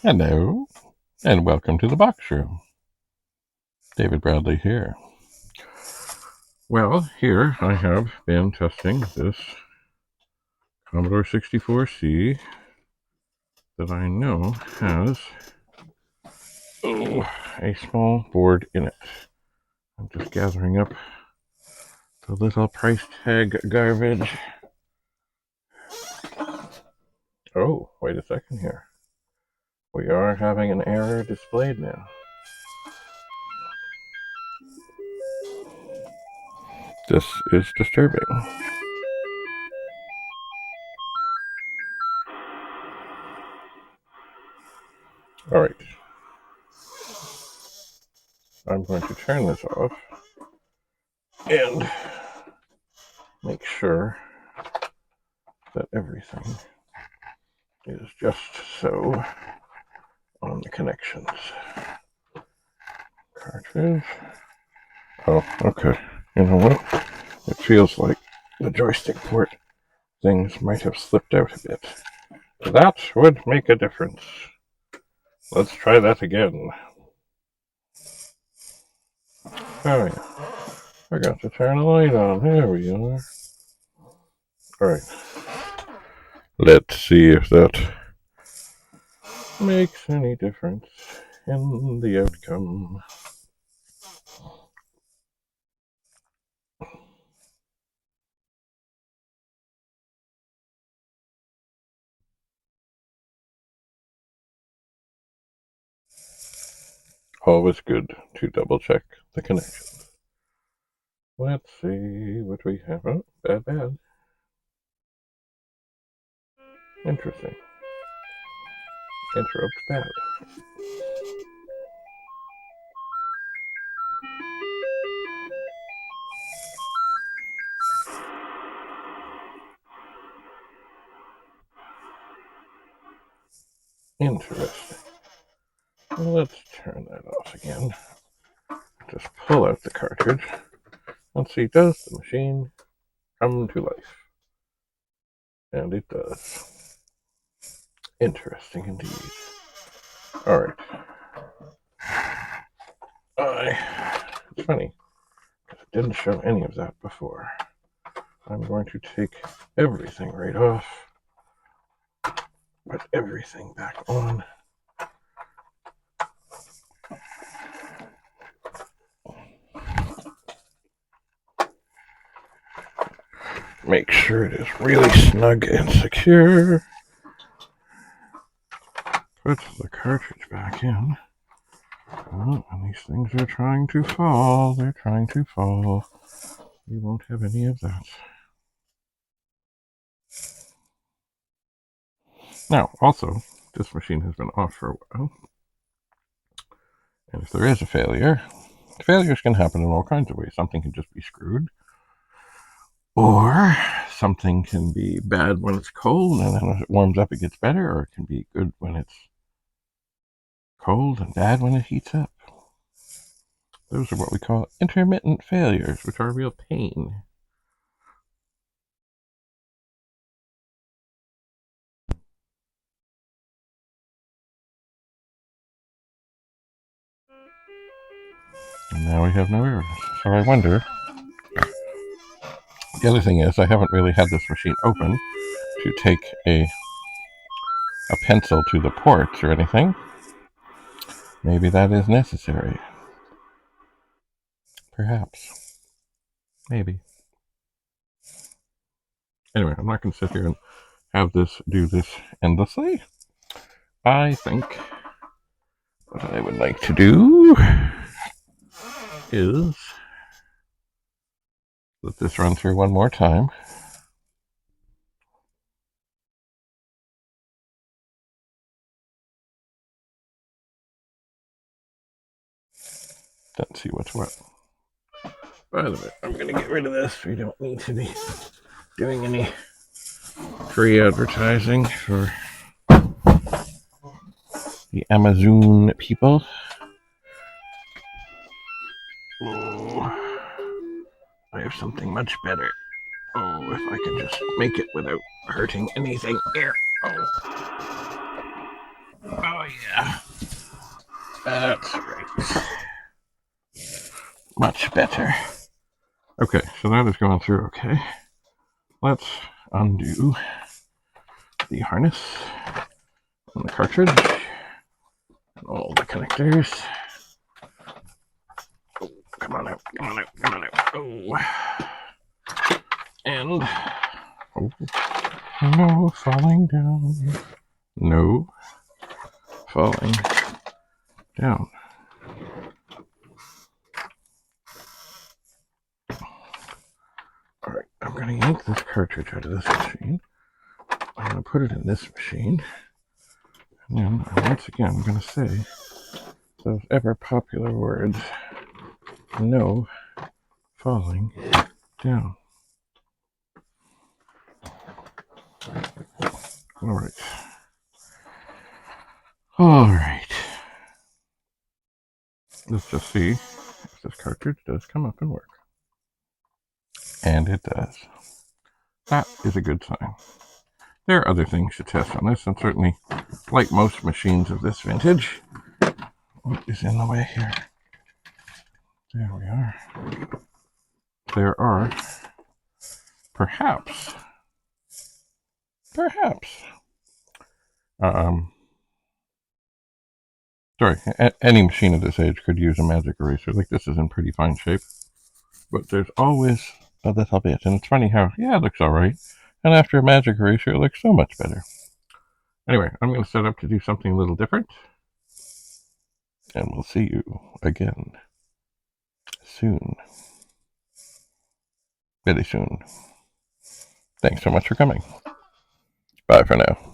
Hello, and welcome to the box room. David Bradley here. Well, here I have been testing this Commodore 64C that I know has a small board in it. I'm just gathering up the little price tag garbage. Oh, wait a second here. We are having an error displayed now. This is disturbing. Alright. I'm going to turn this off and make sure that everything is just so on the connections. Cartridge. Oh, okay. You know what? It feels like the joystick port things might have slipped out a bit. That would make a difference. Let's try that again. Oh yeah. Forgot to turn the light on. There we are. Alright. Let's see if that makes any difference in the outcome. Always good to double check the connections. Let's see what we have. Oh, bad. Interesting. Interrupt bad. Interesting. Well, let's turn that off again. Just pull out the cartridge and see, does the machine come to life? And it does. Interesting indeed. Alright. It's funny, because it didn't show any of that before. I'm going to take everything right off, put everything back on. Make sure it is really snug and secure. Put the cartridge back in. Oh, and these things are trying to fall. They're trying to fall. We won't have any of that. Now, also, this machine has been off for a while. And if there is a failure, failures can happen in all kinds of ways. Something can just be screwed. Or something can be bad when it's cold, and then as it warms up, it gets better. Or it can be good when it's cold and bad when it heats up. Those are what we call intermittent failures, which are a real pain. And now we have no errors. So I wonder. The other thing is, I haven't really had this machine open to take a pencil to the ports or anything. Maybe that is necessary. Perhaps. Maybe. Anyway, I'm not going to sit here and have this do this endlessly. I think what I would like to do is let this run through one more time. Let's see what's what. By the way, I'm going to get rid of this. We don't need to be doing any free advertising for the Amazon people. Oh, I have something much better. Oh, if I can just make it without hurting anything. Here. Oh. Oh, yeah. That's right. Much better. Okay, so that is going through okay. Let's undo the harness on the cartridge and all the connectors. Oh, come on out, come on out, come on out. Oh. And, oh, no falling down. No falling down. Alright, I'm going to yank this cartridge out of this machine. I'm going to put it in this machine. And then, once again, I'm going to say those ever popular words, no falling down. Alright. Alright. Let's just see if this cartridge does come up and work. And it does. That is a good sign. There are other things to test on this, and certainly, like most machines of this vintage, what is in the way here? There we are. There are perhaps, sorry, any machine of this age could use a magic eraser. Like, this is in pretty fine shape, but there's always a little bit, and it's funny how, yeah, it looks all right, and after a magic eraser, it looks so much better. Anyway, I'm going to set up to do something a little different, and we'll see you again soon. Very soon. Thanks so much for coming. Bye for now.